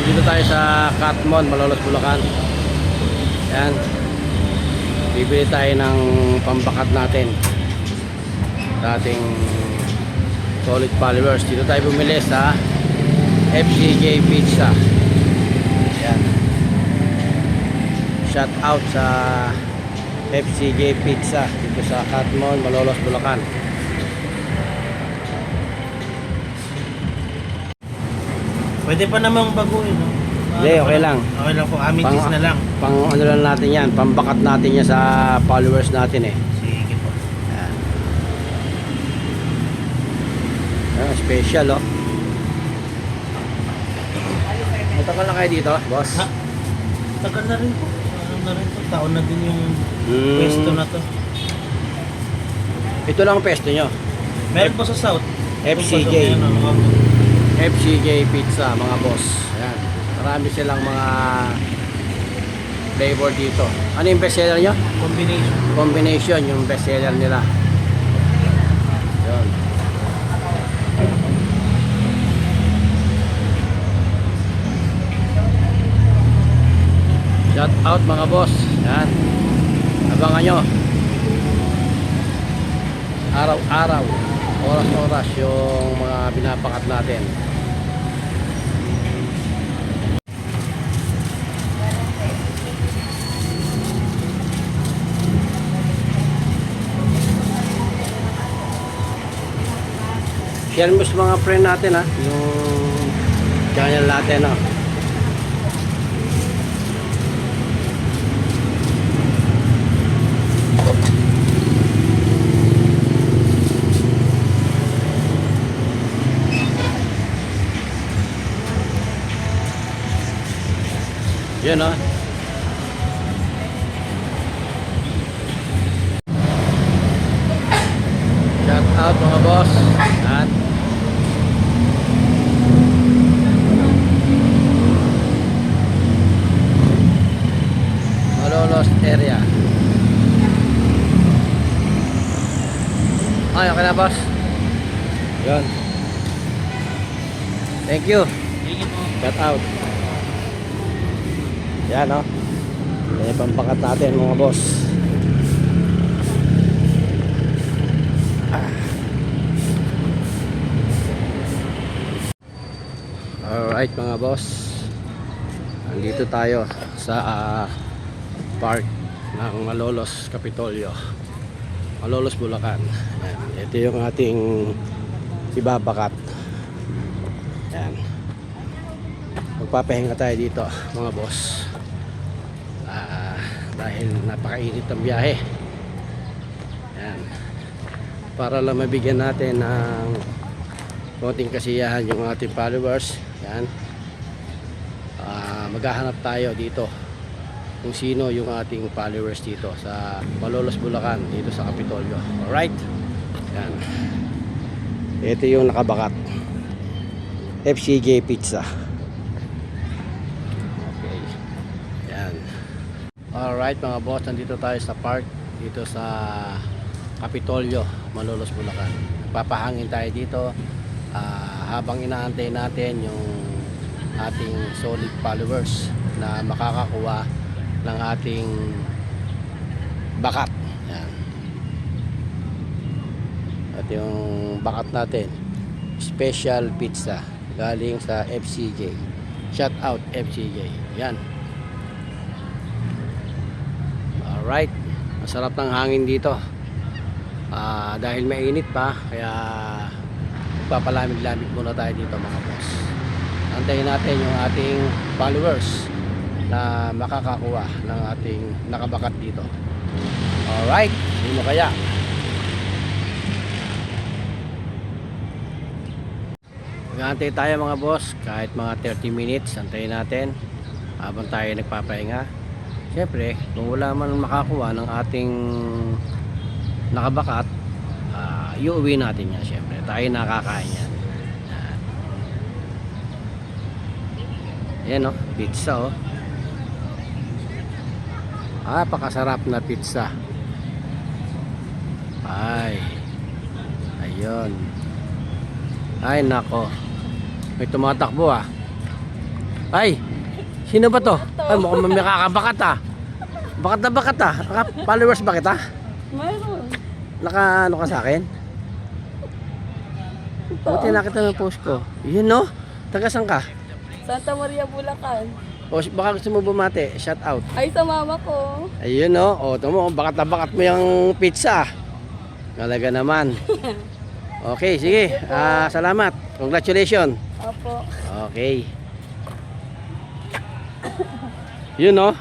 Dito tayo sa Catmon, Malolos, Bulacan. Yan. Bibili tayo ng pambakat natin sa ating solid followers. Dito tayo bumili sa FCJ Pizza. Yan. Shout out sa FCJ Pizza dito sa Catmon, Malolos, Bulacan. Pwede pa namang baguhin, no? Hindi, okay lang. Okay lang po, amitis na lang. Pang ano lang natin yan, pambakat natin yan sa followers natin eh. Sige po. Yan. Special oh. Matagal na kayo dito, boss? Ha? Tagal na rin po. Ano na rin po, taon na din yung pwesto na to. Ito lang ang pesto nyo. Meron po sa South. FCJ. Kung pasok yan, FCJ Pizza, mga boss. Ayan. Marami silang mga flavor dito. Ano yung best seller nyo? combination. Combination, yung best seller nila. Yun. Shout out mga boss. Yan. Abangan nyo. Araw-araw, oras-oras yung mga binapakat natin. Share mo sa mga friend natin ha, yung channel natin ha. Yan ha. Shout out mga boss. At Malolos area. Ay, okay na boss. Yan. Thank you. Sige po. Shout out. Yan o. May pampakat natin mga boss. Alright mga boss. Nandito tayo sa park ng Malolos Kapitolyo, Malolos, Bulacan. Ayan. Ito yung ating ibabakat. Yan. Magpapahinga tayo dito mga boss. Dahil napakainit ang biyahe. Yan. Para lang mabigyan natin ng konting kasiyahan yung ating followers. Yan. Maghahanap tayo dito kung sino yung ating followers dito sa Malolos, Bulacan, dito sa Kapitolyo. Alright. Yan. Ito yung nakabakat. FCJ Pizza. Okay. Yan. Alright mga boss, nandito tayo sa park dito sa Kapitolyo, Malolos, Bulacan. Papahangin tayo dito habang inaantay natin yung ating solid followers na makakakuha ng ating bakat. Yan. At yung bakat natin, special pizza galing sa FCJ. Shout out FCJ. Yan. Alright. Masarap ng hangin dito. Dahil mainit pa, kaya papalamig-lamig muna tayo dito mga boss. Antayin natin yung ating followers na makakakuha ng ating nakabakat dito. Alright, sino kaya? Mag-aantay tayo mga boss, kahit mga 30 minutes, antayin natin habang tayo nagpapahinga. Siyempre, kung wala man makakuha ng ating nakabakat, iuwi natin yan. Siyempre, tayo nakakain yan. Yan o, pizza o. Napakasarap na pizza. Ay. Ayun. Ay nako. May tumatakbo ah. Ay, sino ba to? Ay, mukhang may kakabakat ah. Bakat na bakat ah. Followers ba kita? Mayroon. Naka ano ka sa akin? Buti nakita ng post ko. Yun no? Taga saan ka? Santa Maria, Bulacan. O baka gusto mo bumate, shout out. Ay, sa mama ko. Ayun no, o tamo, bakat na bakat mo yung pizza. Talaga naman. Okay, sige. Salamat. Congratulations. Opo. Okay. Yun no.